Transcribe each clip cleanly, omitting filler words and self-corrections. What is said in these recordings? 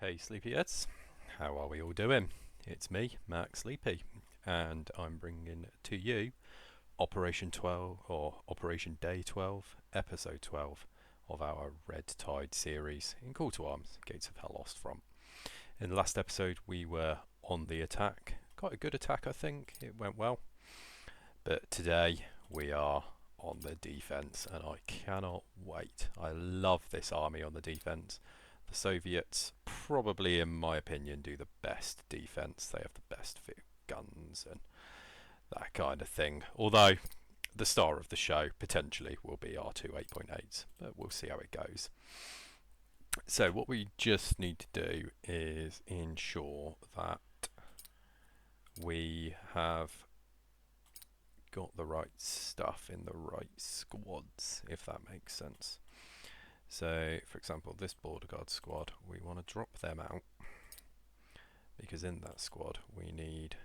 Hey Sleepyheads, how are we all doing? It's me, Mark Sleepy, and I'm bringing to you Operation 12 or Operation Day 12, Episode 12 of our Red Tide series in Call to Arms, Gates of Hell Lost Front. In the last episode, we were on the attack. Quite a good attack, I think. It went well. But today, we are on the defense, and I cannot wait. I love this army on the defense. The Soviets probably, in my opinion, do the best defense. They have the best guns and that kind of thing. Although the star of the show potentially will be R2 8.8s, but we'll see how it goes. So what we just need to do is ensure that we have got the right stuff in the right squads, if that makes sense. So, for example, this border guard squad, we want to drop them out because in that squad we need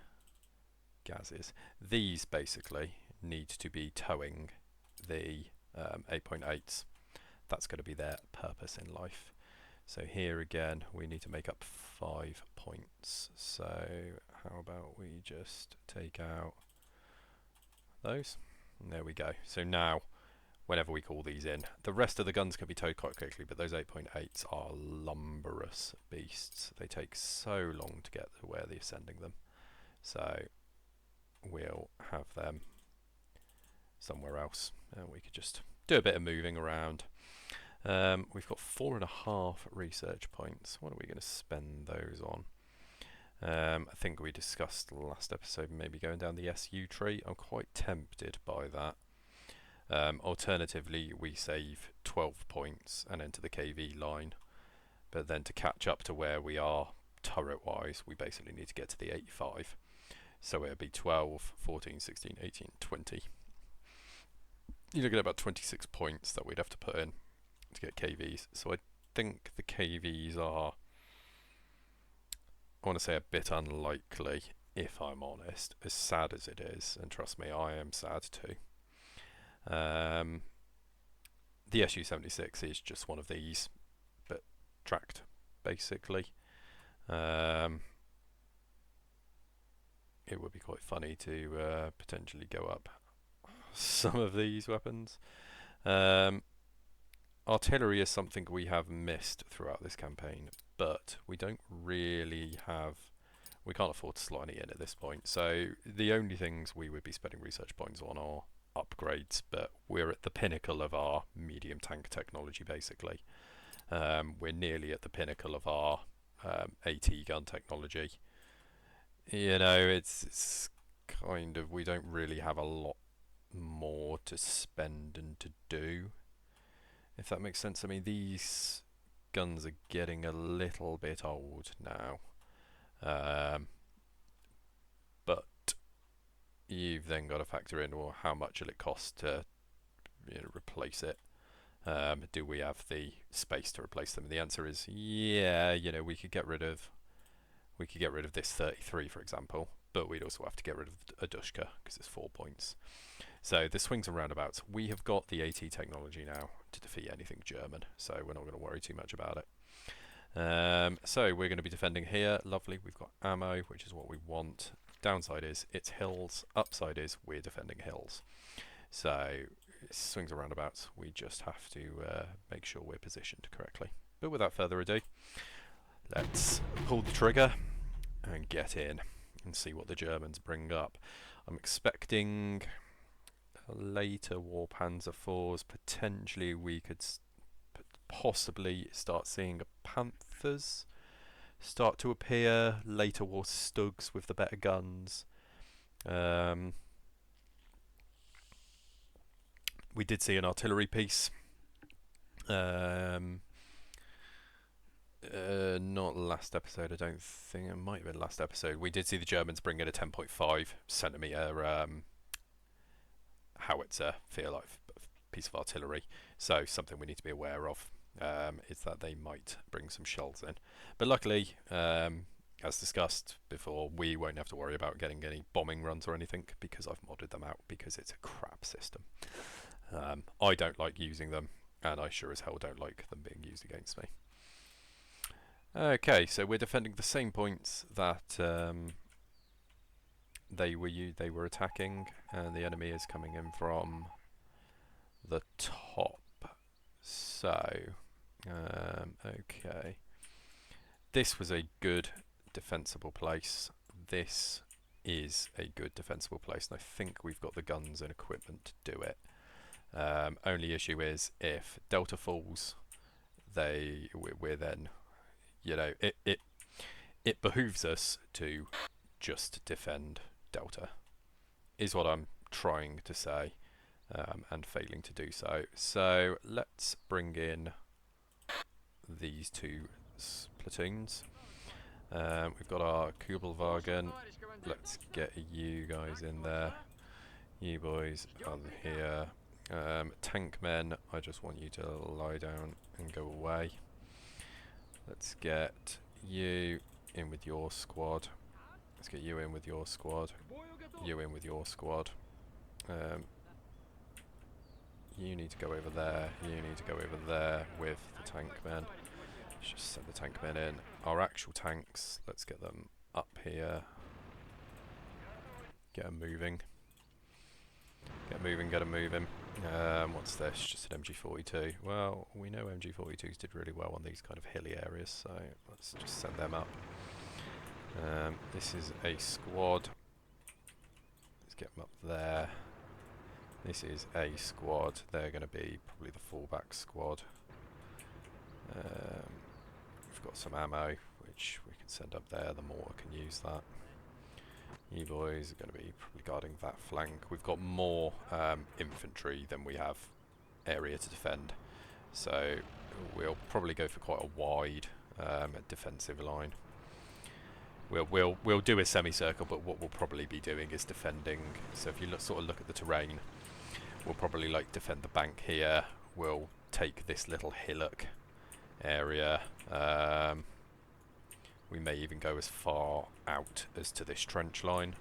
gases. These basically need to be towing the 8.8s. That's going to be their purpose in life. So here again, we need to make up 5 points. So how about we just take out those? And there we go. So now, whenever we call these in, the rest of the guns can be towed quite quickly, but those 8.8s are lumberous beasts. They take so long to get to where they're sending them. So we'll have them somewhere else, and we could just do a bit of moving around. We've got 4.5 research points. What are we going to spend those on? I think we discussed last episode maybe going down the SU tree. I'm quite tempted by that. Alternatively, we save 12 points and enter the KV line, but then to catch up to where we are turret wise, we basically need to get to the 85. So it'll be 12, 14, 16, 18, 20. You're looking at about 26 points that we'd have to put in to get KVs. So I think the KVs are, I want to say, a bit unlikely, if I'm honest, as sad as it is, and trust me, I am sad too. The SU-76 is just one of these, but tracked, basically. It would be quite funny to potentially go up some of these weapons. Artillery is something we have missed throughout this campaign, but we don't really have, we can't afford to slot any in at this point, so the only things we would be spending research points on are upgrades, but we're at the pinnacle of our medium tank technology, basically. We're nearly at the pinnacle of our AT gun technology. You know, it's kind of, we don't really have a lot more to spend and to do, if that makes sense. I mean, these guns are getting a little bit old now, but you've then got to factor in, well, how much will it cost to replace it? Do we have the space to replace them? And the answer is yeah. We could get rid of this 33, for example, but we'd also have to get rid of a Dushka because it's 4 points. So the swings and roundabouts. We have got the AT technology now to defeat anything German, so we're not going to worry too much about it. So we're going to be defending here. Lovely. We've got ammo, which is what we want. Downside is it's hills. Upside is we're defending hills. So swings and roundabouts. We just have to make sure we're positioned correctly. But without further ado, let's pull the trigger and get in and see what the Germans bring up. I'm expecting later war Panzer IVs. Potentially we could possibly start seeing Panthers start to appear, later war Stugs with the better guns. We did see an artillery piece. Not last episode, I don't think. It might have been last episode. We did see the Germans bring in a 10.5 centimetre howitzer, feel like piece of artillery. So something we need to be aware of is that they might bring some shells in. But luckily, as discussed before, we won't have to worry about getting any bombing runs or anything because I've modded them out because it's a crap system. I don't like using them, and I sure as hell don't like them being used against me. Okay, so we're defending the same points that they were attacking, and the enemy is coming in from the top. So, okay, this was a good defensible place. This is a good defensible place, and I think we've got the guns and equipment to do it. Only issue is if Delta falls, we're then, you know, it behooves us to just defend Delta, is what I'm trying to say, and failing to do so. So let's bring in these two platoons. We've got our Kubelwagen. Let's get you guys in there. You boys on here. Tank men, I just want you to lie down and go away. Let's get you in with your squad. Let's get you in with your squad. You in with your squad. You need to go over there. You need to go over there with the tank men. Let's just send the tank men in. Our actual tanks, let's get them up here. Get them moving. Get moving, get them moving. What's this? Just an MG42. Well, we know MG42s did really well on these kind of hilly areas, so let's just send them up. This is a squad. Let's get them up there. This is a squad. They're going to be probably the fallback squad. We've got some ammo, which we can send up there. The mortar can use that. You boys are going to be probably guarding that flank. We've got more infantry than we have area to defend, so we'll probably go for quite a wide defensive line. We'll do a semicircle, but what we'll probably be doing is defending. So if you sort of look at the terrain, we'll probably like defend the bank here. We'll take this little hillock area. We may even go as far out as to this trench line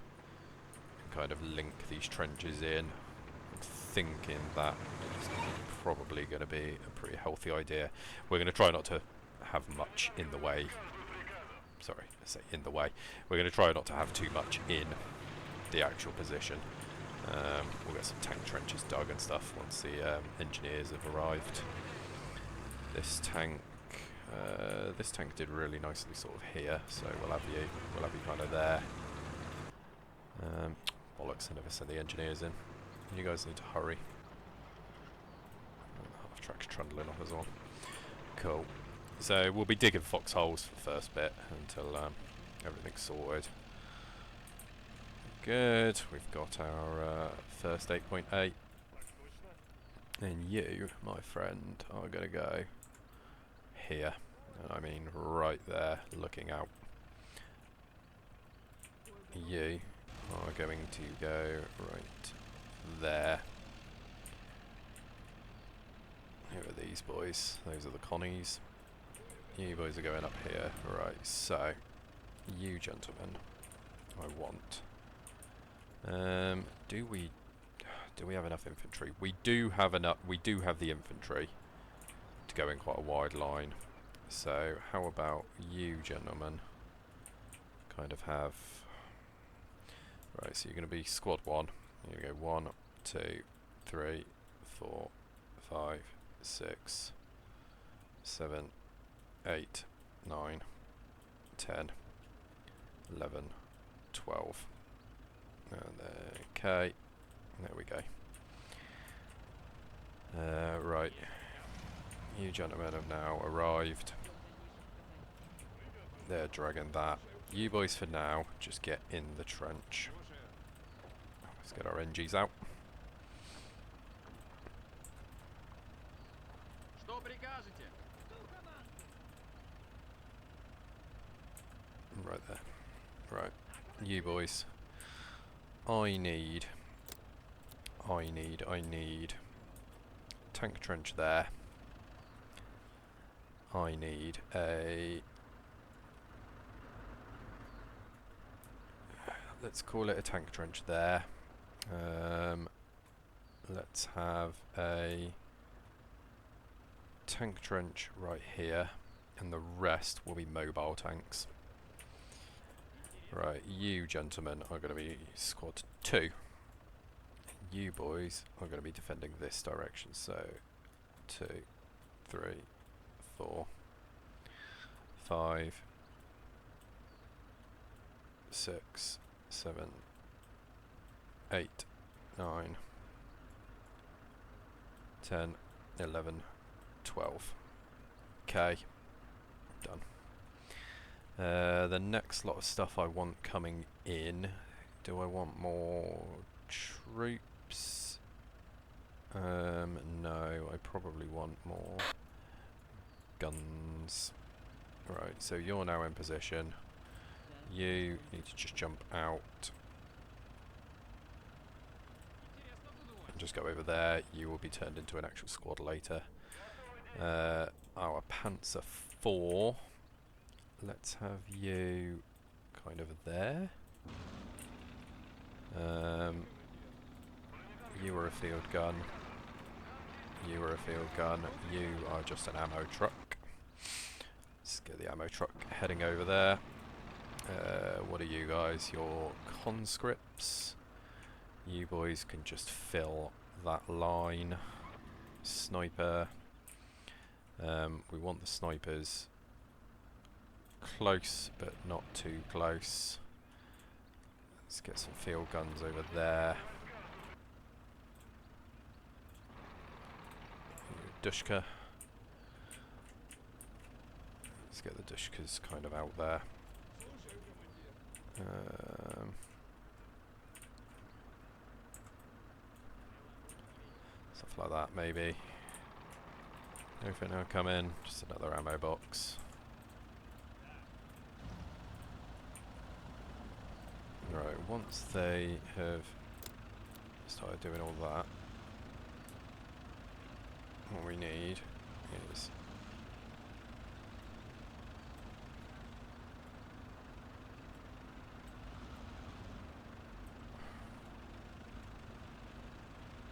and kind of link these trenches in. I'm thinking that is probably going to be a pretty healthy idea. We're going to try not to have much in the way. Sorry, I say in the way. We're going to try not to have too much in the actual position. We'll get some tank trenches dug and stuff once the engineers have arrived. This tank did really nicely sort of here, so we'll have you kind of there. Bollocks, I never sent the engineers in. You guys need to hurry. Half track's trundling off as well. Cool. So we'll be digging foxholes for the first bit until everything's sorted. Good, we've got our first 8.8. And you, my friend, are going to go here. And I mean right there, looking out. You are going to go right there. Here are these boys. Those are the Connies. You boys are going up here. Right, so you gentlemen, I want. Do we have enough infantry? We do have enough. We do have the infantry to go in quite a wide line. So how about you gentlemen kind of have. Right, so you're going to be squad 1. You go 1, 2, 3, 4, 5, 6, 7, 8, 9, 10, 11, 12. And okay, there we go. Right, you gentlemen have now arrived. They're dragging that. You boys for now, just get in the trench. Let's get our NGs out. Right there. Right, you boys. I need tank trench there. I need a, let's call it a tank trench there. Let's have a tank trench right here and the rest will be mobile tanks. Right, you gentlemen are going to be squad 2. You boys are going to be defending this direction. So 2, 3, 4, 5, 6, 7, 8, 9, 10, 11, 12. Okay, done. The next lot of stuff I want coming in. Do I want more troops? No, I probably want more guns. Right, so you're now in position. You need to just jump out. And just go over there. You will be turned into an actual squad later. Our Panzer 4. Let's have you kind of there. You are a field gun. You are a field gun. You are just an ammo truck. Let's get the ammo truck heading over there. What are you guys? You're conscripts. You boys can just fill that line. Sniper. We want the snipers close, but not too close. Let's get some field guns over there. Dushka. Let's get the Dushkas kind of out there. Stuff like that, maybe. Anything now come in? Just another ammo box. Right, once they have started doing all that, what we need is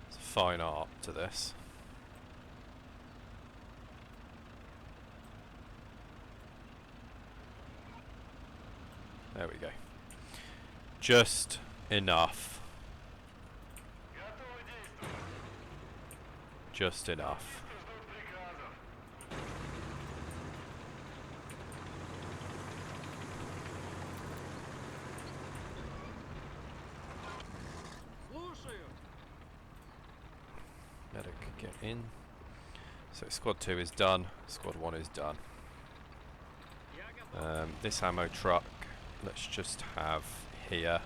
there's a fine art to this. There we go. Just enough. Just enough. Medic, get in. So squad 2 is done. Squad 1 is done. This ammo truck, let's just have here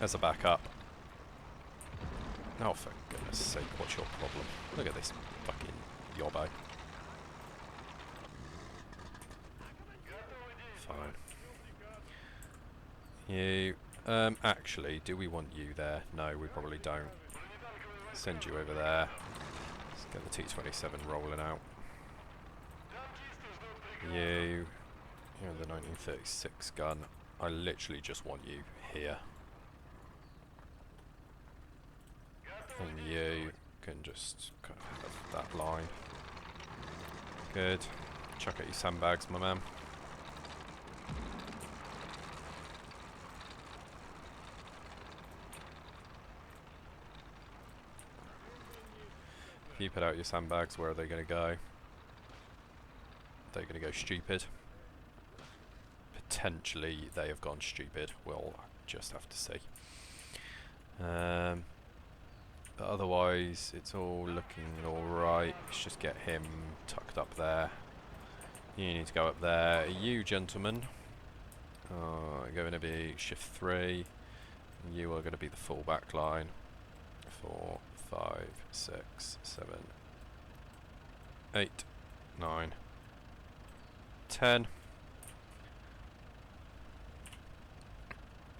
as a backup. Oh, for goodness sake, what's your problem? Look at this fucking yobbo. Fine. You, actually, do we want you there? No, we probably don't. Send you over there. Let's get the T-27 rolling out. You're the 1936 gun. I literally just want you here. And you can just kind of have that line. Good. Chuck out your sandbags, my man. If you put out your sandbags, where are they going to go? They're going to go stupid. Potentially they have gone stupid. We'll just have to see. But otherwise, it's all looking alright. Let's just get him tucked up there. You need to go up there. You gentlemen are going to be shift 3. You are going to be the full back line. 4, 5, 6, 7, 8, 9, 10.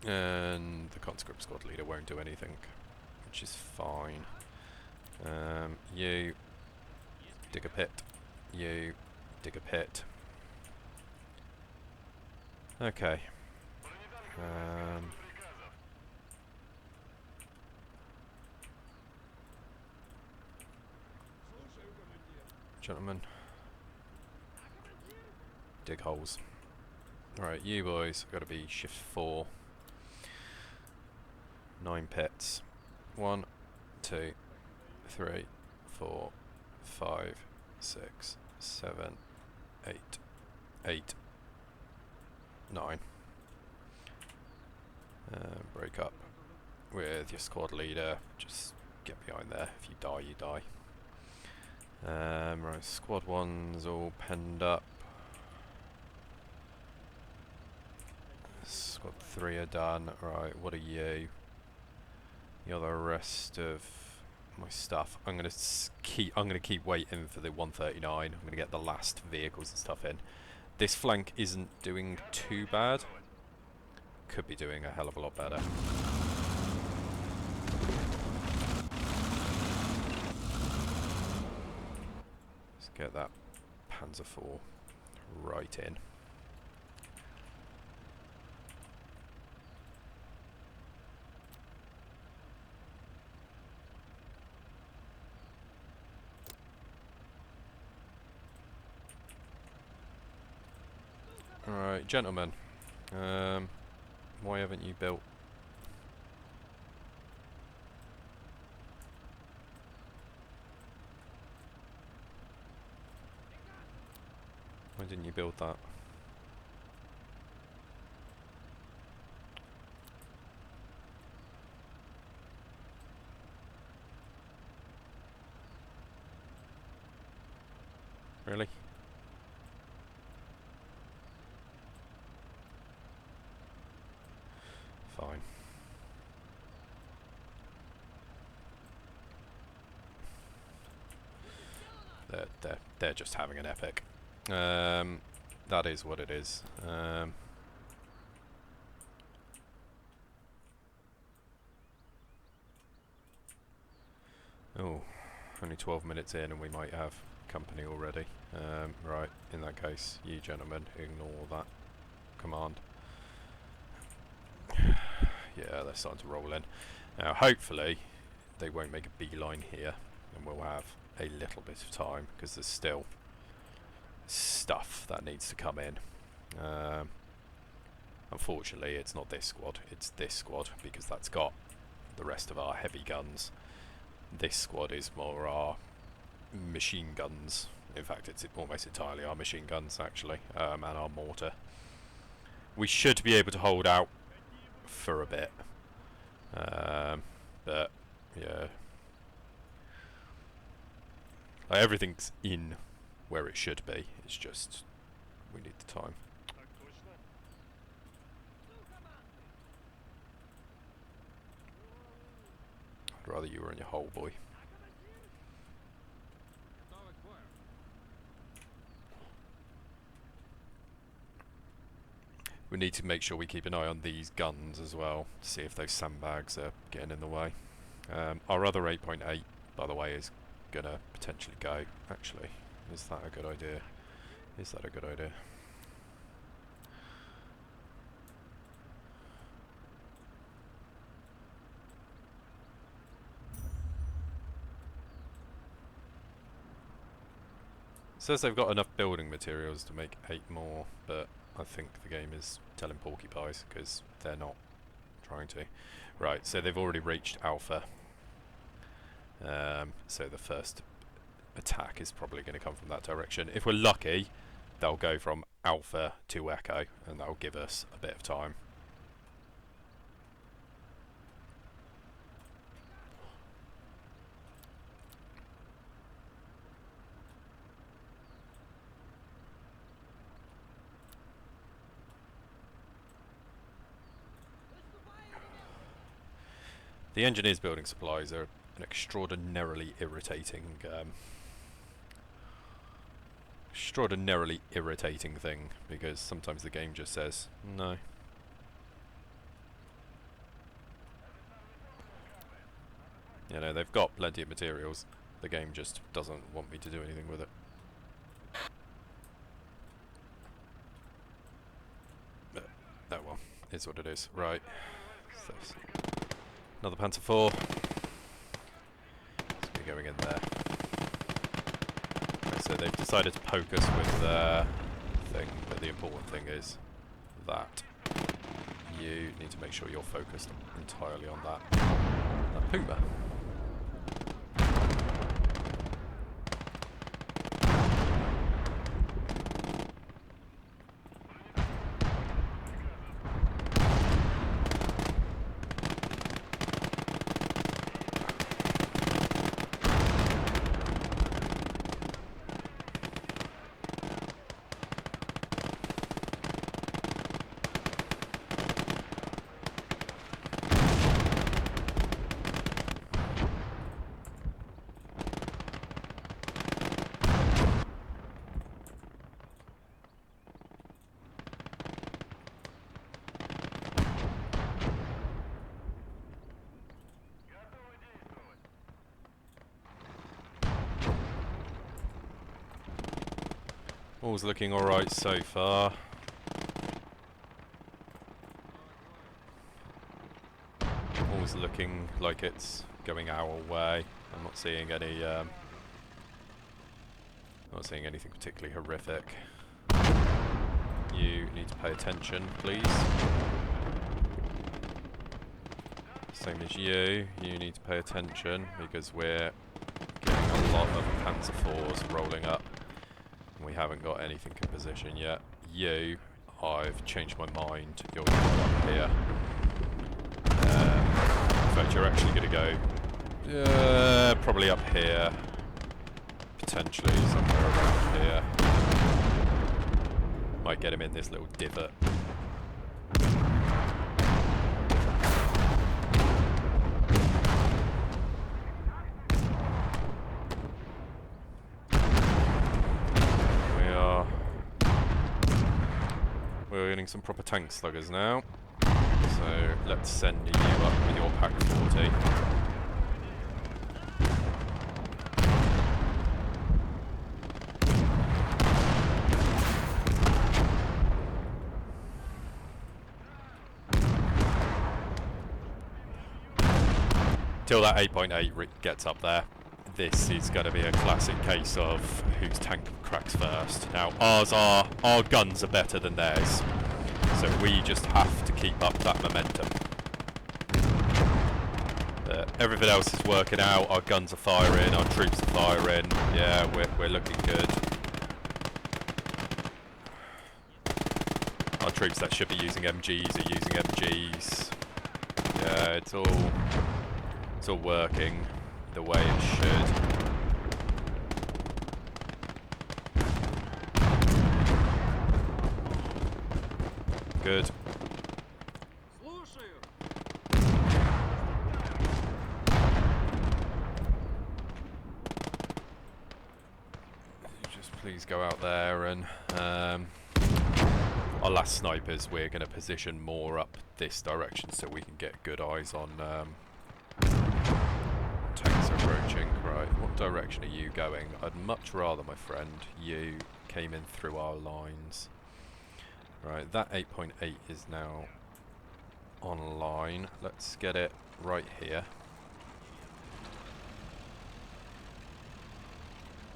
And the conscript squad leader won't do anything, which is fine. You dig a pit. You dig a pit. Okay. Gentlemen, dig holes. Right, you boys got to be shift 4. 9 pits. 1, 2, 3, 4, 5, 6, 7, 8, 8, 9. Break up with your squad leader. Just get behind there. If you die, you die. Right, squad 1's all penned up. Squad 3 are done. Right, what are you? You're the rest of my stuff. I'm gonna keep waiting for the 139. I'm gonna get the last vehicles and stuff in. This flank isn't doing too bad. Could be doing a hell of a lot better. Let's get that Panzer IV right in. Alright, gentlemen. Why haven't you built? Why didn't you build that? Really? Fine. They're just having an epic. That is what it is. Oh, only 12 minutes in and we might have company already. Right, in that case, you gentlemen, ignore that command. Yeah, they're starting to roll in. Now, hopefully, they won't make a beeline here, and we'll have a little bit of time, because there's still stuff that needs to come in. Unfortunately, it's not this squad, it's this squad, because that's got the rest of our heavy guns. This squad is more our machine guns. In fact, it's almost entirely our machine guns, actually, and our mortar. We should be able to hold out for a bit, but yeah, like, everything's in where it should be. It's just we need the time. I'd rather you were in your hole, boy. We need to make sure we keep an eye on these guns as well, to see if those sandbags are getting in the way. Our other 8.8, by the way, is gonna potentially go. Actually, is that a good idea? Is that a good idea? It says they've got enough building materials to make 8 more, but I think the game is telling porcupines because they're not trying to. Right, so they've already reached Alpha. So the first attack is probably going to come from that direction. If we're lucky, they'll go from Alpha to Echo, and that'll give us a bit of time. The engineers building supplies are an extraordinarily irritating thing, because sometimes the game just says no. You know, they've got plenty of materials, the game just doesn't want me to do anything with it. But, oh well, it's what it is. Right. So, another Panzer IV. Let's be going in there. Okay, so they've decided to poke us with their thing, but important thing is that you need to make sure you're focused entirely on that puma. All's looking alright so far. All's looking like it's going our way. I'm not seeing any not seeing anything particularly horrific. You need to pay attention, please. Same as you need to pay attention because we're getting a lot of Panzer IVs rolling up. We haven't got anything in position yet. You, I've changed my mind. You're going to go up here. In fact, you're actually going to go probably up here. Potentially somewhere around here. Might get him in this little divot. We're getting some proper tank sluggers now, so let's send you up with your pack 40. Till that 8.8 gets up there, this is going to be a classic case of whose tank cracks first. Now, our guns are better than theirs, so we just have to keep up that momentum. Everything else is working out. Our guns are firing, our troops are firing. Yeah, we're looking good. Our troops that should be using MGs are using MGs. Yeah, it's all working the way it should. Good. Just please go out there and our last snipers, we're going to position more up this direction so we can get good eyes on tanks approaching. Right, what direction are you going? I'd much rather, my friend, you came in through our lines. Right, that 8.8 is now online. Let's get it right here.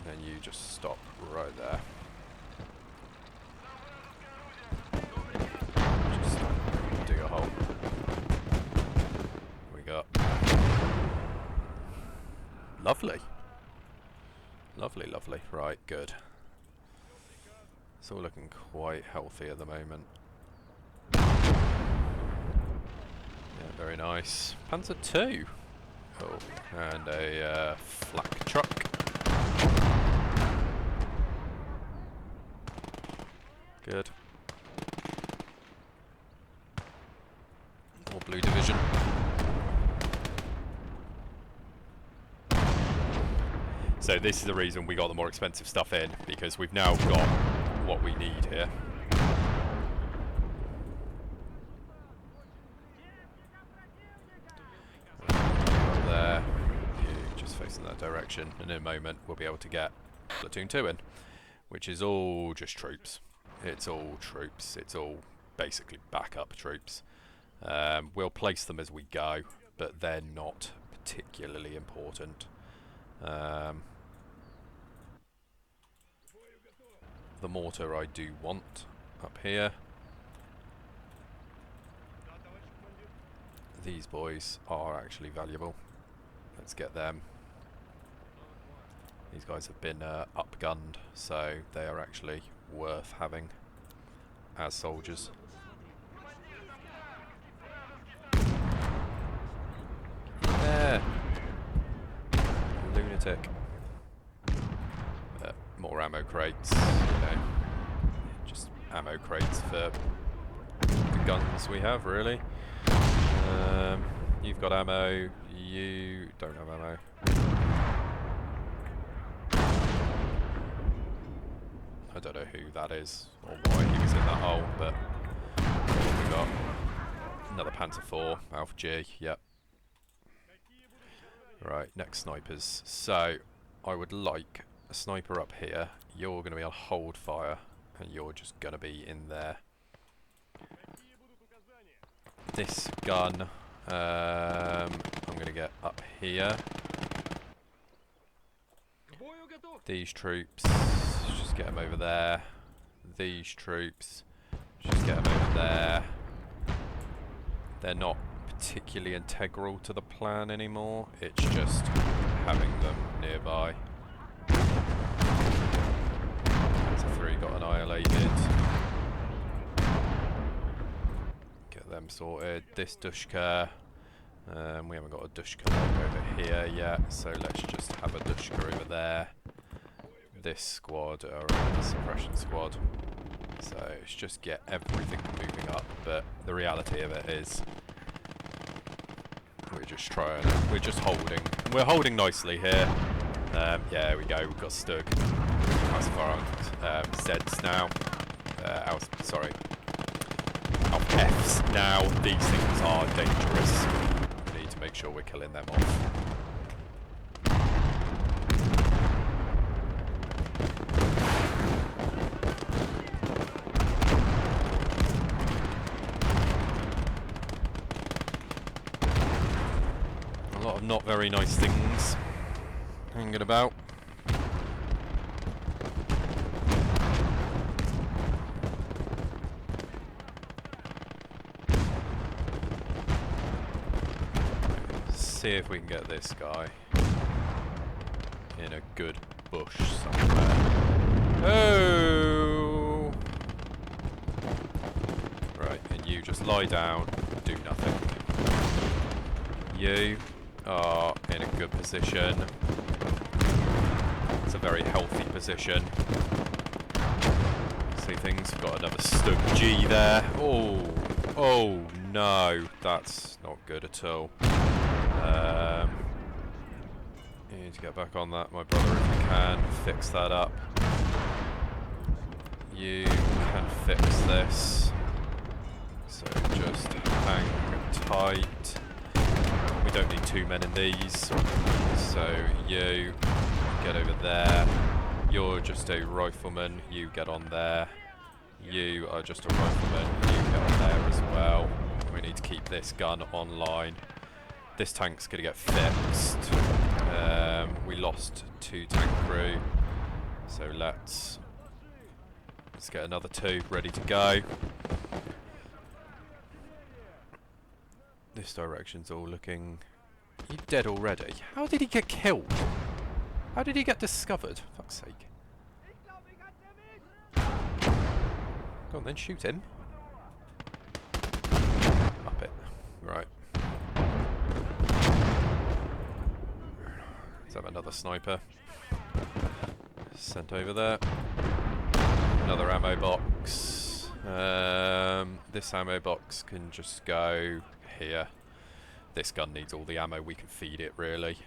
Then you just stop right there. Just dig a hole. We got. Lovely. Lovely, lovely. Right, good. It's all looking quite healthy at the moment. Yeah, very nice. Panzer II. Oh, and a flak truck. Good. More blue division. So this is the reason we got the more expensive stuff in, because we've now got what we need here. There, you just facing that direction, and in a moment we'll be able to get Platoon 2 in, which is all just troops. It's all troops, it's all basically backup troops. We'll place them as we go, but they're not particularly important. The mortar I do want, up here. These boys are actually valuable. Let's get them. These guys have been upgunned, so they are actually worth having as soldiers. Yeah. Lunatic. More ammo crates, you know. Just ammo crates for the guns we have, really. You've got ammo, you don't have ammo. I don't know who that is or why he was in that hole, but we've got another Panzer IV, Alpha G, yep. Right, next snipers. So, I would like a sniper up here. You're going to be on hold fire, and you're just going to be in there. This gun, I'm going to get up here. These troops, just get them over there. These troops, just get them over there. They're not particularly integral to the plan anymore, it's just having them nearby. Panzer 3 got annihilated. Get them sorted. This Dushka, we haven't got a Dushka over here yet, so let's just have a Dushka over there. This squad are a suppression squad, so it's just get everything moving up, but the reality of it is we're just trying, we're just holding. We're holding nicely here. Yeah, we go, we've got Stug. As far on Zeds now. Sorry. Fs now. These things are dangerous. We need to make sure we're killing them off. A lot of not very nice things hanging about. See if we can get this guy in a good bush somewhere. Oh! Right, and you just lie down, do nothing. You are in a good position. It's a very healthy position. See things, we've got another Stug G there. Oh, oh no, that's not good at all. You need to get back on that, my brother, if you can. Fix that up. You can fix this. So just hang tight. We don't need two men in these. So you get over there. You're just a rifleman. You get on there. You are just a rifleman. You get on there as well. We need to keep this gun online. This tank's going to get fixed. We lost 2 tank crew, so let's get another 2 ready to go. This direction's all looking... He's dead already. How did he get killed? How did he get discovered? Fuck's sake. Go on then, shoot him. Up it. Right. Let's have another sniper sent over there. Another ammo box. This ammo box can just go here. This gun needs all the ammo we can feed it, really.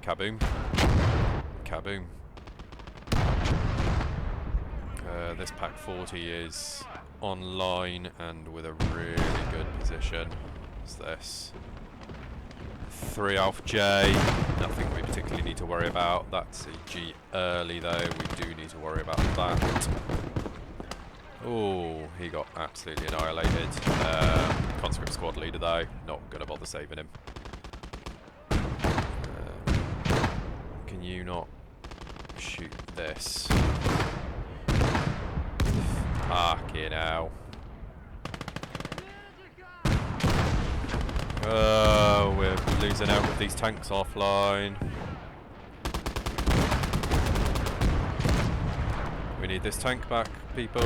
Kaboom. Kaboom. This Pack 40 is online and with a really good position. What's this? 3 Alpha J. Nothing we particularly need to worry about. That's a G early though. We do need to worry about that. Oh, he got absolutely annihilated. Conscript squad leader though. Not going to bother saving him. can you not shoot this? Fucking hell. Oh, we're losing out with these tanks offline. We need this tank back, people.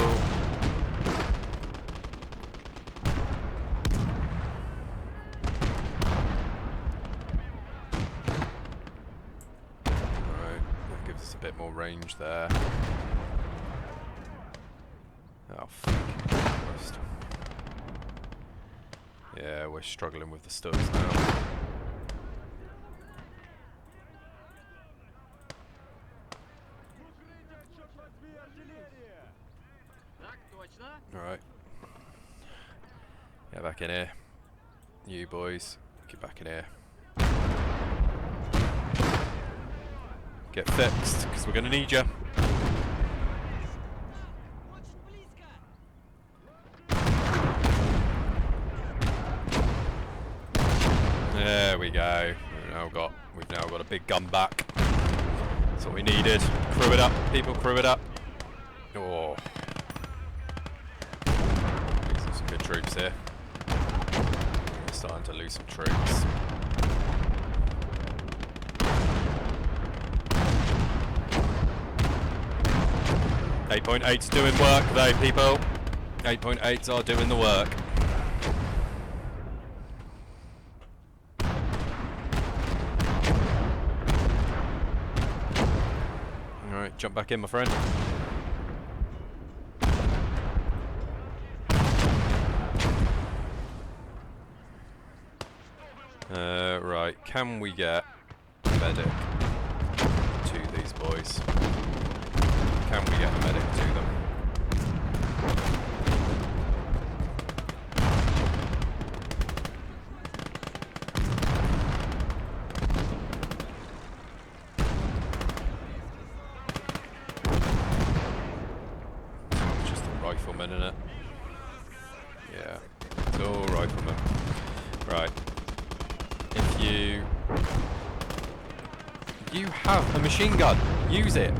Alright, that gives us a bit more range there. Oh, fucking Christ. Yeah, we're struggling with the studs now. Alright. Get back in here. You boys, get back in here. Get fixed, because we're going to need you. There we go. We've now got a big gun back. That's what we needed. Crew it up, people, crew it up. Oh. These are some good troops here. We're starting to lose some troops. .8's doing work though, people. 8.8s are doing the work. Alright, jump back in, my friend. Right, can we get a medic to these boys? Can we get a medic to them? It's just a rifleman, innit? Yeah, it's all riflemen. Right. If you have a machine gun, use it.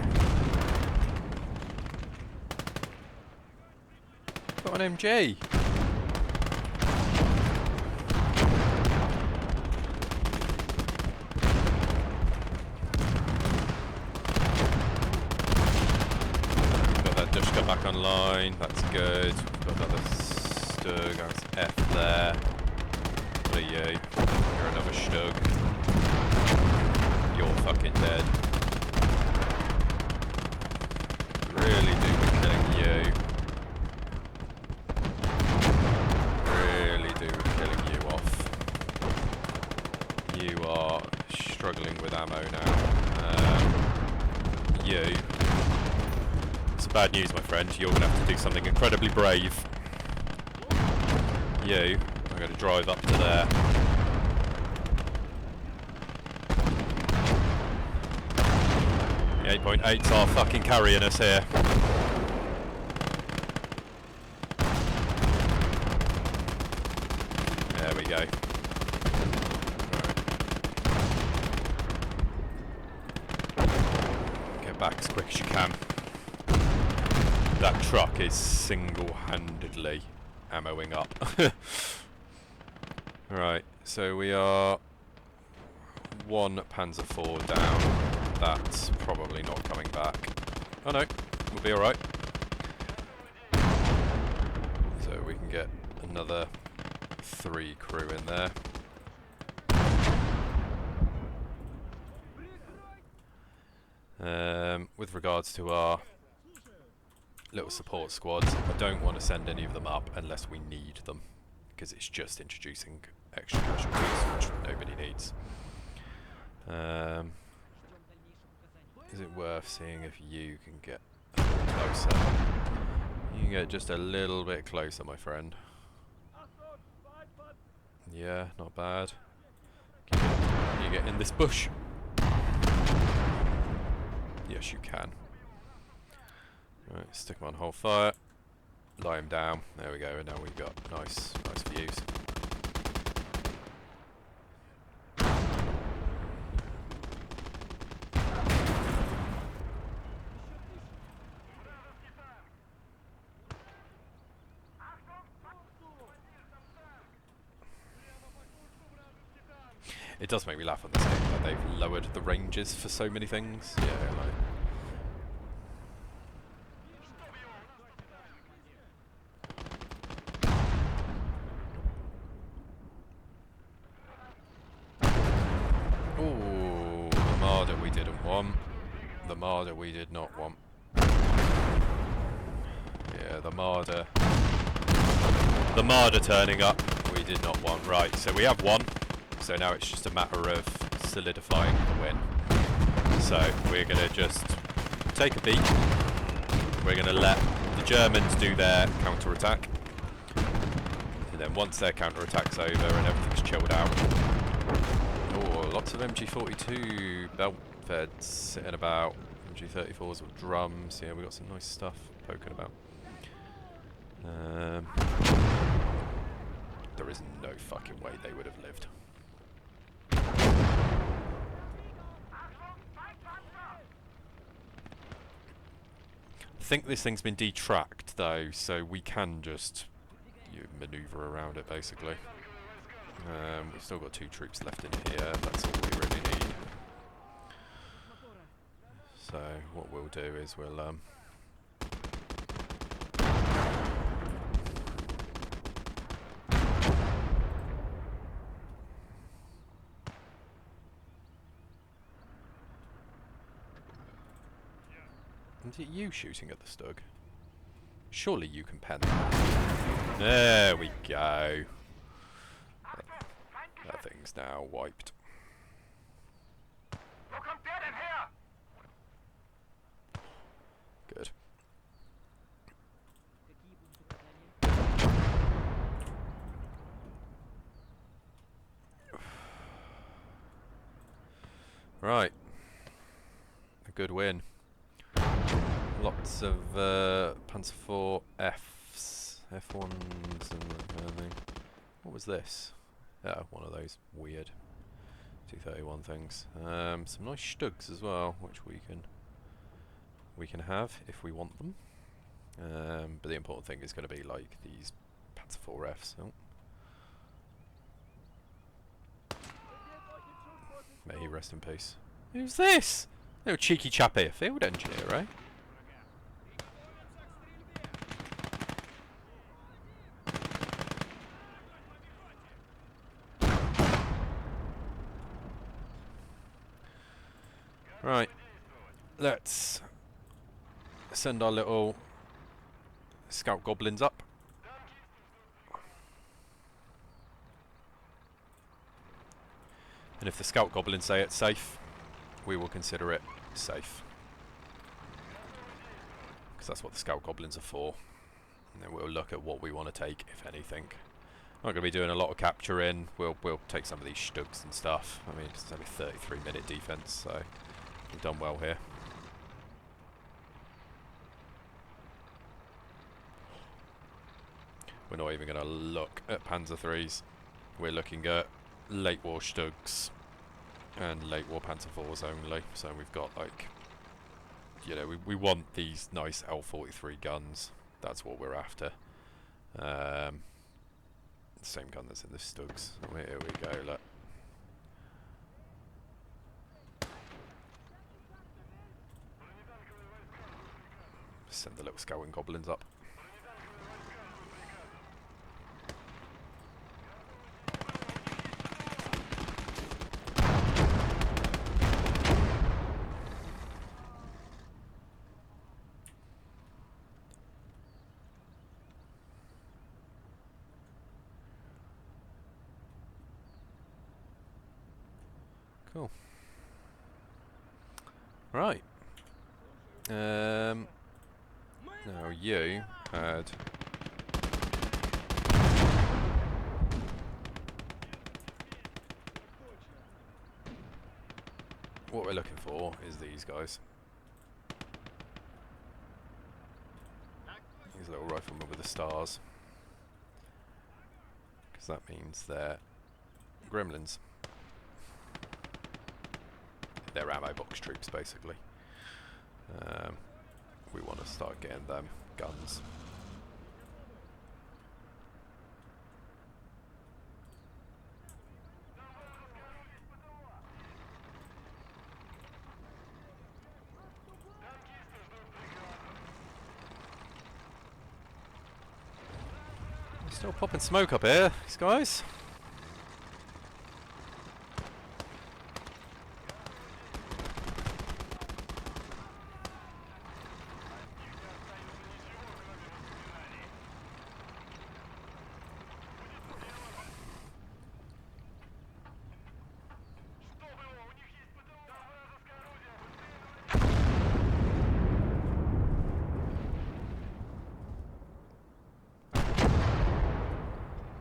Got an MG. Got that Dushka back online, that's good. Got another Stug, that's F there. What are you? You're another Stug. You're fucking dead. Really do be killing you. Really do be killing you off. You are struggling with ammo now. You. Some bad news, my friend. You're going to have to do something incredibly brave. You. I'm going to drive up to there. The 8.8s are fucking carrying us here. There we go. Right. Get back as quick as you can. That truck is single-handedly ammoing up. Right, so we are one Panzer IV down. That's probably not coming back. Oh no, we'll be alright. So we can get another 3 crew in there. With regards to our little support squads, I don't want to send any of them up unless we need them, because it's just introducing extra casualties, which nobody needs. Is it worth seeing if you can get a little closer? You can get just a little bit closer, my friend. Yeah, not bad. Can you get in this bush? Yes, you can. Right, stick him on hold fire. Lie him down. There we go. And now we've got nice views. It does make me laugh on this game that they've lowered the ranges for so many things. Yeah, like. Ooh, the Marder we didn't want. The Marder we did not want. Yeah, the Marder. The Marder turning up we did not want. Right, so we have one. So now it's just a matter of solidifying the win. So we're going to just take a beat. We're going to let the Germans do their counter-attack. And then once their counter-attack's over and everything's chilled out. Oh, lots of MG42 belt feds sitting about. MG34s with drums. Yeah, we got some nice stuff poking about. There is no fucking way they would have lived. I think this thing's been detracked though, so we can just manoeuvre around it basically. We've still got 2 troops left in here, that's all we really need. So what we'll do is we'll is it you shooting at the Stug? Surely you can pen that. There we go. That thing's now wiped. Good. Right. A good win. Lots of Panzer IV Fs, F1s and that kind of thing. What was this? Oh, one of those weird 231 things. Some nice Stugs as well, which we can have if we want them. But the important thing is going to be like these Panzer IV Fs. Oh. May he rest in peace. Who's this? No cheeky chap here, field engineer, right? Right, let's send our little scout goblins up. And if the scout goblins say it's safe, we will consider it safe. Because that's what the scout goblins are for. And then we'll look at what we want to take, if anything. Not going to be doing a lot of capturing. We'll take some of these Stugs and stuff. I mean, it's only 33-minute defense, so we've done well here. We're not even going to look at Panzer IIIs. We're looking at late war Stugs and late war Panzer IVs only. So we've got like, you know, we want these nice L43 guns. That's what we're after. Same gun that's in the Stugs. Oh, here we go, look. Send the little scouting goblins up. Cool. Right. Now you had what we're looking for is these guys. These little riflemen with the stars. Because that means they're gremlins. They're ammo box troops, basically. We want to start getting them guns. Still popping smoke up here, these guys.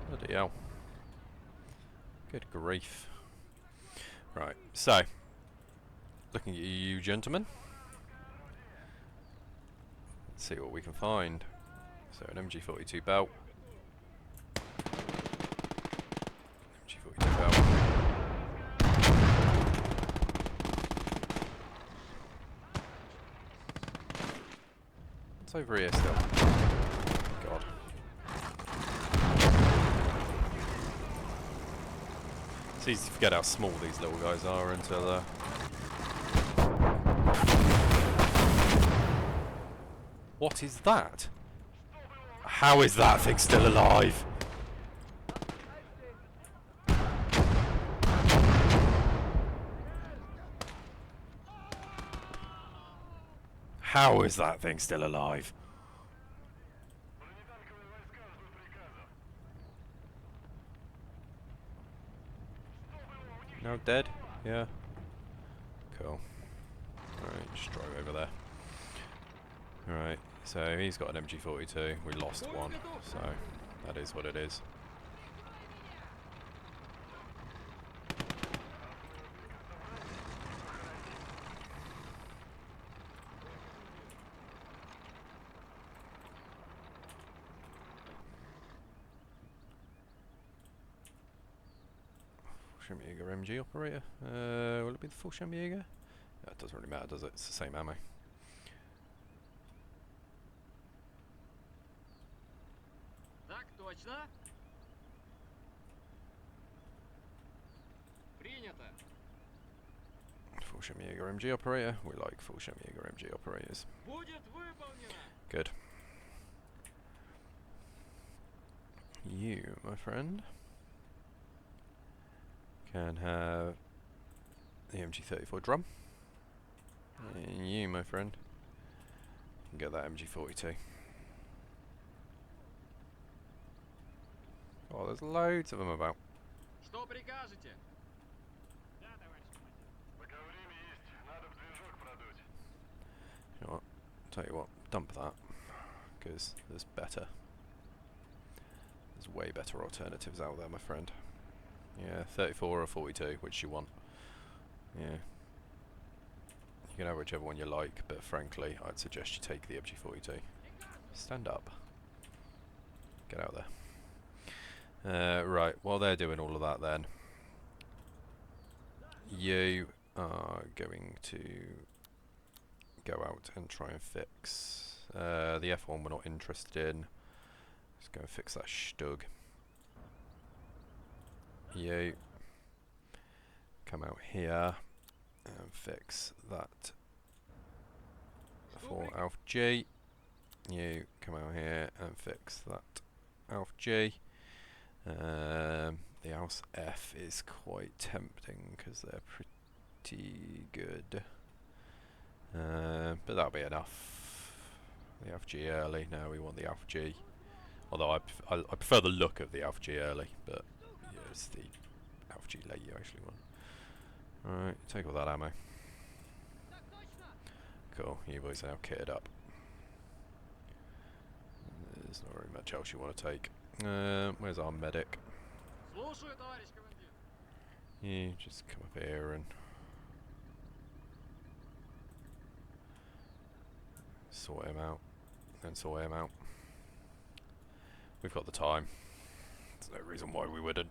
Bloody hell. Good grief. Right, so, looking at you gentlemen. Let's see what we can find. So, an MG42 belt. MG42 belt. What's over here still? God. It's easy to forget how small these little guys are until What is that? How is that thing still alive? How is that thing still alive? Now dead? Yeah. Cool. Alright, just drive over there. Alright, so he's got an MG42. We lost one, so that is what it is. Schemjäger MG operator. Will it be the full Schemjäger? Yeah, it doesn't really matter, does it? It's the same ammo. Так точно. Принято. Full Schemjäger MG operator. We like full Schemjäger MG operators. Будет выполнено. Good. You, my friend, can have the MG34 drum. And you, my friend, can get that MG42. Oh, there's loads of them about. Что прикажете? You know what? Tell you what, dump that, because there's better. There's way better alternatives out there, my friend. Yeah, 34 or 42, which you want. Yeah. You can have whichever one you like, but frankly, I'd suggest you take the MG42. Stand up. Get out there. Right, while they're doing all of that then, you are going to go out and try and fix the F1 we're not interested in. Let's go and fix that Stug. You come out here and fix that for Alf G. You come out here and fix that Alf G. The Alf F is quite tempting because they're pretty good. But that'll be enough. The Alf G early. No, we want the Alf G. Although I prefer the look of the Alf G early, but yeah, it's the Alf G late you actually want. Alright, take all that ammo. Cool, you boys are now kitted up. There's not very much else you want to take. Where's our medic? Слушаю, товарищ командир. You just come up here and sort him out. Then sort him out. We've got the time. There's no reason why we wouldn't.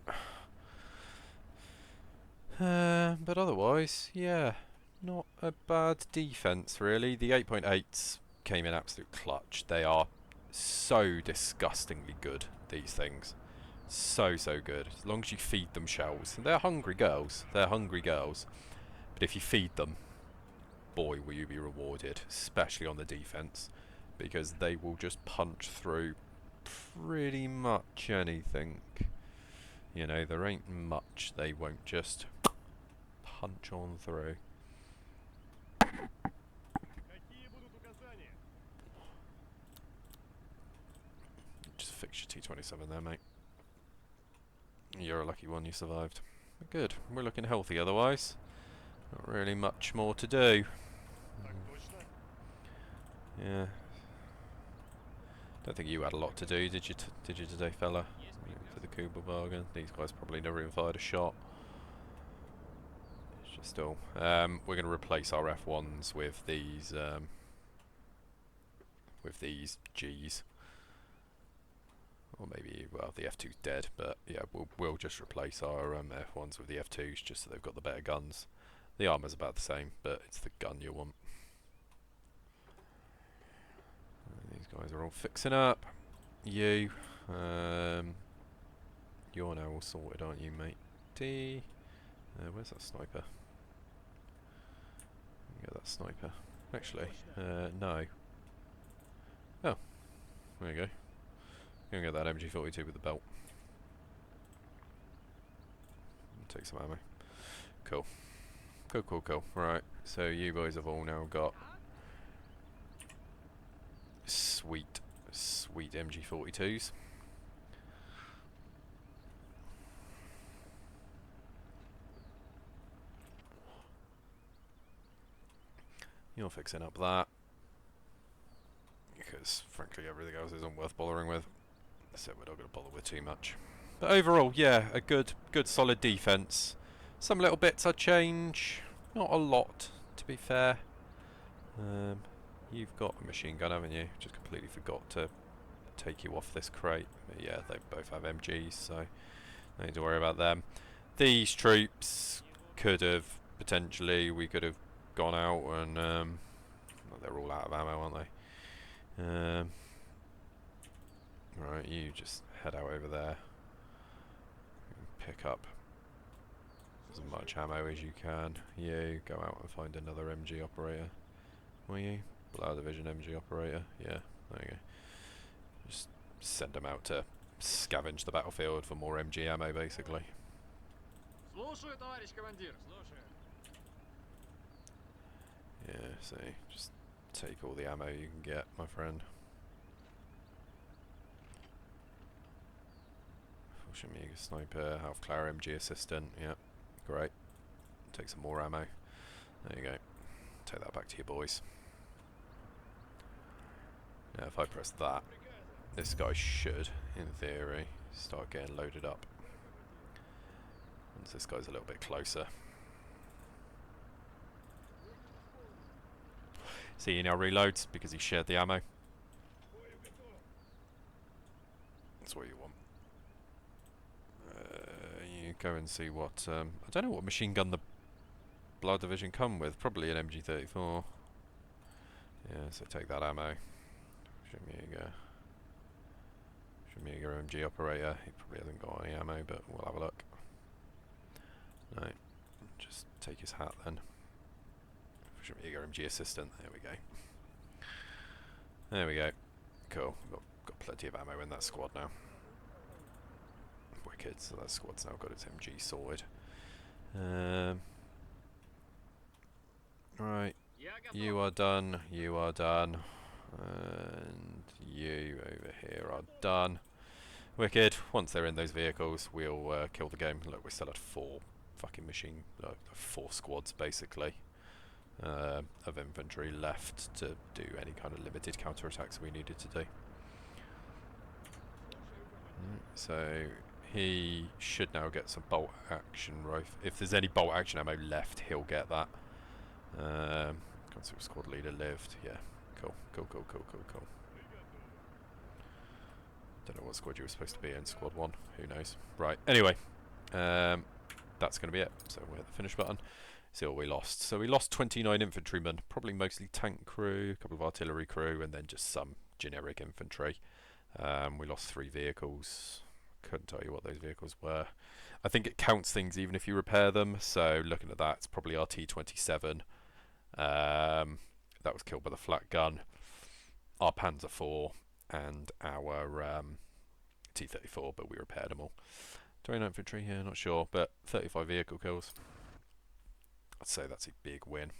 But otherwise, yeah, not a bad defense really. The 8.8s came in absolute clutch. They are so disgustingly good, these things. So good. As long as you feed them shells. And they're hungry girls. They're hungry girls. But if you feed them, boy will you be rewarded. Especially on the defense. Because they will just punch through pretty much anything. You know, there ain't much they won't just punch on through. Just fix your T-27 there, mate. You're a lucky one, you survived. But good, we're looking healthy otherwise. Not really much more to do. Yeah. Don't think you had a lot to do, did you? Did you today, fella? For the Kuba bargain. These guys probably never even fired a shot. It's just still. We're going to replace our F1s with these Gs. Or maybe, well, the F2's dead, but yeah, we'll just replace our F1s with the F2s just so they've got the better guns. The armour's about the same, but it's the gun you want. These guys are all fixing up. You're now all sorted, aren't you, mate? Where's that sniper? Get that sniper. Actually, no. Oh, there you go. Gonna get that MG42 with the belt. Take some ammo. Cool. Cool. Right, so you boys have all now got sweet MG42s. You're fixing up that. Because, frankly, everything else isn't worth bothering with. So we're not going to bother with too much. But overall, yeah, a good solid defence. Some little bits I'd change. Not a lot, to be fair. You've got a machine gun, haven't you? Just completely forgot to take you off this crate. But yeah, they both have MGs, so no need to worry about them. These troops could have, potentially, we could have gone out and... well, they're all out of ammo, aren't they? Right, you just head out over there. Pick up as much ammo as you can. You go out and find another MG operator. Will you? Blower Division MG operator. Yeah, there you go. Just send them out to scavenge the battlefield for more MG ammo, basically. Слушаю, товарищ командир. Слушаю. Yeah, so just take all the ammo you can get, my friend. Shimiga sniper, half Clara MG assistant. Yeah, great. Take some more ammo. There you go. Take that back to your boys. Now, if I press that, this guy should, in theory, start getting loaded up. Once this guy's a little bit closer. See, he now reloads because he shared the ammo. That's what you want. You go and see what... I don't know what machine gun the Blood Division come with. Probably an MG34. Yeah, so take that ammo. Shimiga MG operator. He probably hasn't got any ammo, but we'll have a look. No, just take his hat then. Shimiga MG assistant. There we go. There we go. Cool. Got plenty of ammo in that squad now. Wicked. So that squad's now got its MG sorted. Right. You are done. You are done. And you over here are done. Wicked. Once they're in those vehicles, we'll kill the game. Look, we're still at 4 squads basically of infantry left to do any kind of limited counterattacks we needed to do. So he should now get some bolt action rifle. If there's any bolt action ammo left, he'll get that. Concept squad leader lived. Yeah. Cool. Don't know what squad you were supposed to be in. Squad 1. Who knows? Right. Anyway. That's going to be it. So we're at the finish button. See what we lost. So we lost 29 infantrymen. Probably mostly tank crew, a couple of artillery crew, and then just some generic infantry. We lost 3 vehicles. Couldn't tell you what those vehicles were. I think it counts things even if you repair them. So looking at that, it's probably our T-27. That was killed by the flat gun. Our Panzer IV and our T-34, but we repaired them all. 29 infantry here, not sure, but 35 vehicle kills. I'd say that's a big win.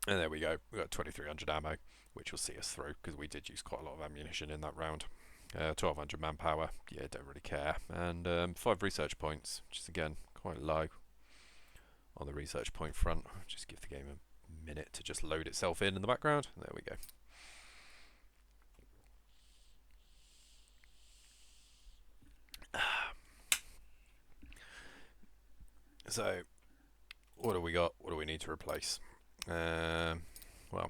And there we go. We got 2300 ammo, which will see us through because we did use quite a lot of ammunition in that round. 1200 manpower, yeah, don't really care. And 5 research points, which is again quite low on the research point front. Just give the game a minute to just load itself in the background. There we go. So, what do we got? What do we need to replace? Well,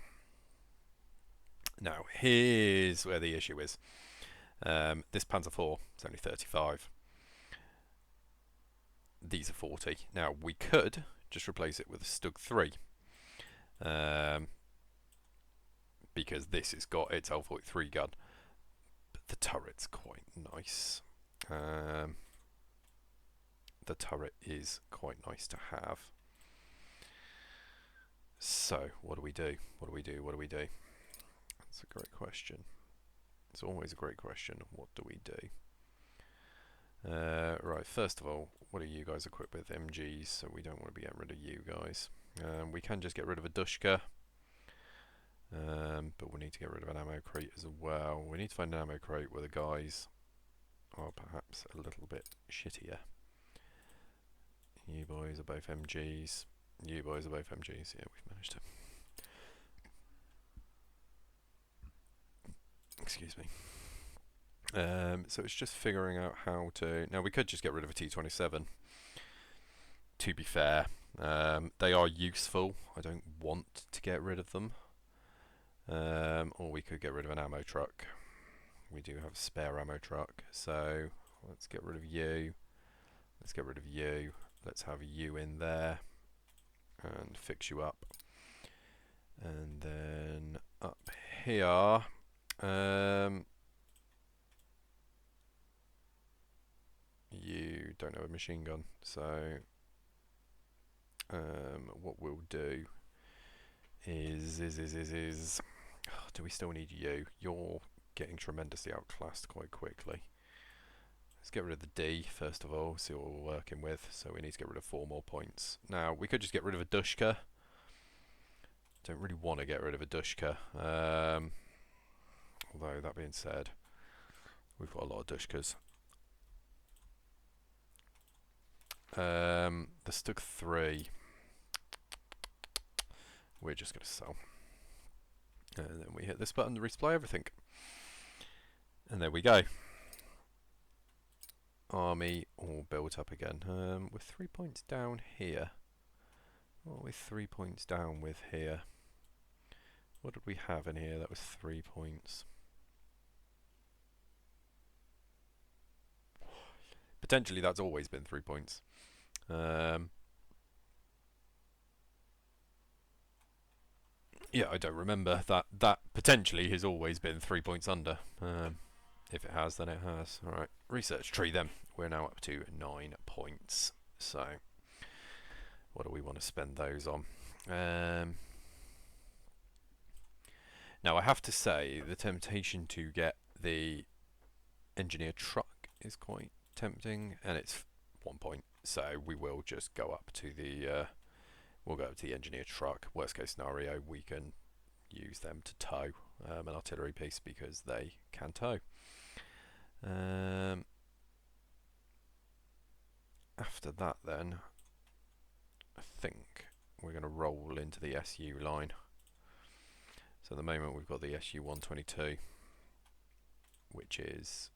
now here's where the issue is. This Panzer IV is only 35. These are 40. Now, we could just replace it with a Stug 3. Because this has got its L43 gun. But the turret's quite nice. The turret is quite nice to have. So, what do we do? What do we do? What do we do? That's a great question. It's always a great question. What do we do? Right, first of all, what are you guys equipped with? MGs, so we don't want to be getting rid of you guys. We can just get rid of a Dushka. But we need to get rid of an ammo crate as well. We need to find an ammo crate where the guys are perhaps a little bit shittier. You boys are both MGs. You boys are both MGs. Yeah, we've managed to. Excuse me. So it's just figuring out how to... Now, we could just get rid of a T-27. To be fair, they are useful. I don't want to get rid of them. Or we could get rid of an ammo truck. We do have a spare ammo truck. So let's get rid of you. Let's get rid of you. Let's have you in there. And fix you up. And then up here... you don't have a machine gun, so what we'll do is oh, do we still need you? You're getting tremendously outclassed quite quickly. Let's get rid of the D first of all, see what we're working with. So we need to get rid of 4 more points. Now we could just get rid of a Dushka. Don't really want to get rid of a Dushka. Although that being said, we've got a lot of Dushkas. The Stug 3 we're just going to sell. And then we hit this button to resupply everything. And there we go. Army all built up again. We're 3 points down here. What are we 3 points down with here? What did we have in here that was 3 points? Potentially that's always been 3 points. Yeah, I don't remember. That potentially has always been 3 points under. If it has, then it has. Alright, research tree then. We're now up to 9 points. So, what do we want to spend those on? Now, I have to say, the temptation to get the engineer truck is quite tempting, and it's 1 point. So, we will just go up to the... we'll go up to the engineer truck. Worst case scenario, we can use them to tow an artillery piece because they can tow. After that then, I think we're going to roll into the SU line. So at the moment we've got the SU-122, which is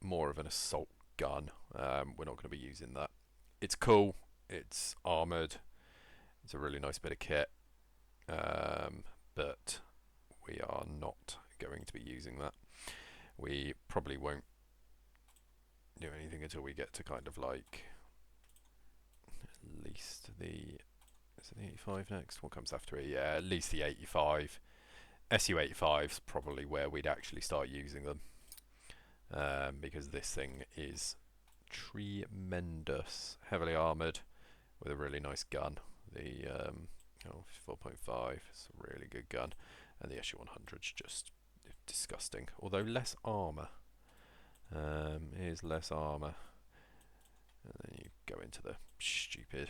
more of an assault gun. We're not going to be using that. It's cool, it's armoured, it's a really nice bit of kit, but we are not going to be using that. We probably won't do anything until we get to kind of like at least the... Is it the 85 next? What comes after it? Yeah, at least the 85. SU-85 is probably where we'd actually start using them, because this thing is tremendous, heavily armoured, with a really nice gun. The 4.5 is a really good gun, and the SU-100 is just disgusting. Although less armour. Here's less armour, and then you go into the stupid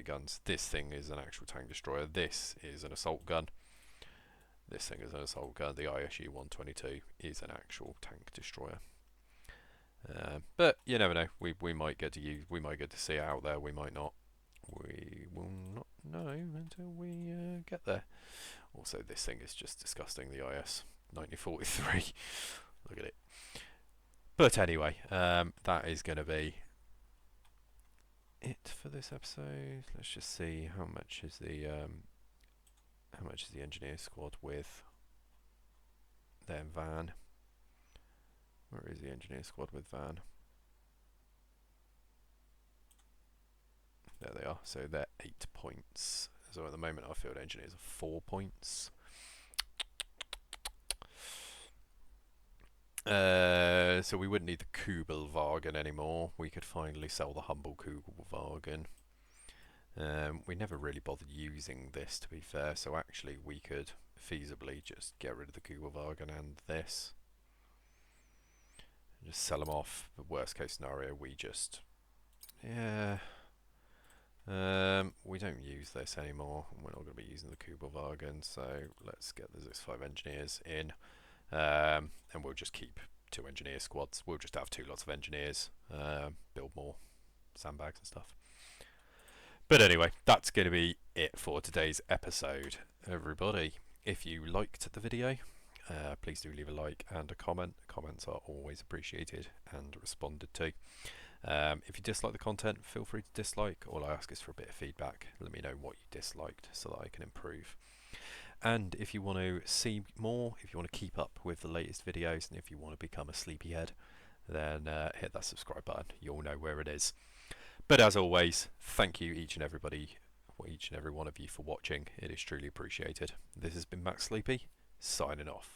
guns. This thing is an actual tank destroyer. This is an assault gun. This thing is an assault gun. The ISU-122 is an actual tank destroyer. But you never know. We might get to use. We might get to see it out there. We might not. We will not know until we get there. Also, this thing is just disgusting. The IS 1943. Look at it. But anyway, that is going to be it for this episode. Let's just see how much is the engineer squad with their van. Where is the engineer squad with van? There they are. So they're 8 points. So at the moment our field engineers are 4 points. So we wouldn't need the Kugelwagen anymore. We could finally sell the humble Kugelwagen. We never really bothered using this, to be fair, so actually we could feasibly just get rid of the Kugelwagen and this. Just sell them off. The worst case scenario, we just... Yeah... we don't use this anymore. We're not going to be using the Kugelwagen, so let's get the X5 engineers in. And we'll just keep 2 engineer squads. We'll just have 2 lots of engineers, build more sandbags and stuff. But anyway, that's going to be it for today's episode, everybody. If you liked the video, please do leave a like and a comment. Comments are always appreciated and responded to. If you dislike the content, feel free to dislike. All I ask is for a bit of feedback. Let me know what you disliked so that I can improve. And if you want to see more, if you want to keep up with the latest videos, and if you want to become a sleepyhead, then hit that subscribe button. You'll know where it is. But as always, thank you each and every one of you for watching. It is truly appreciated. This has been Max Sleepy, signing off.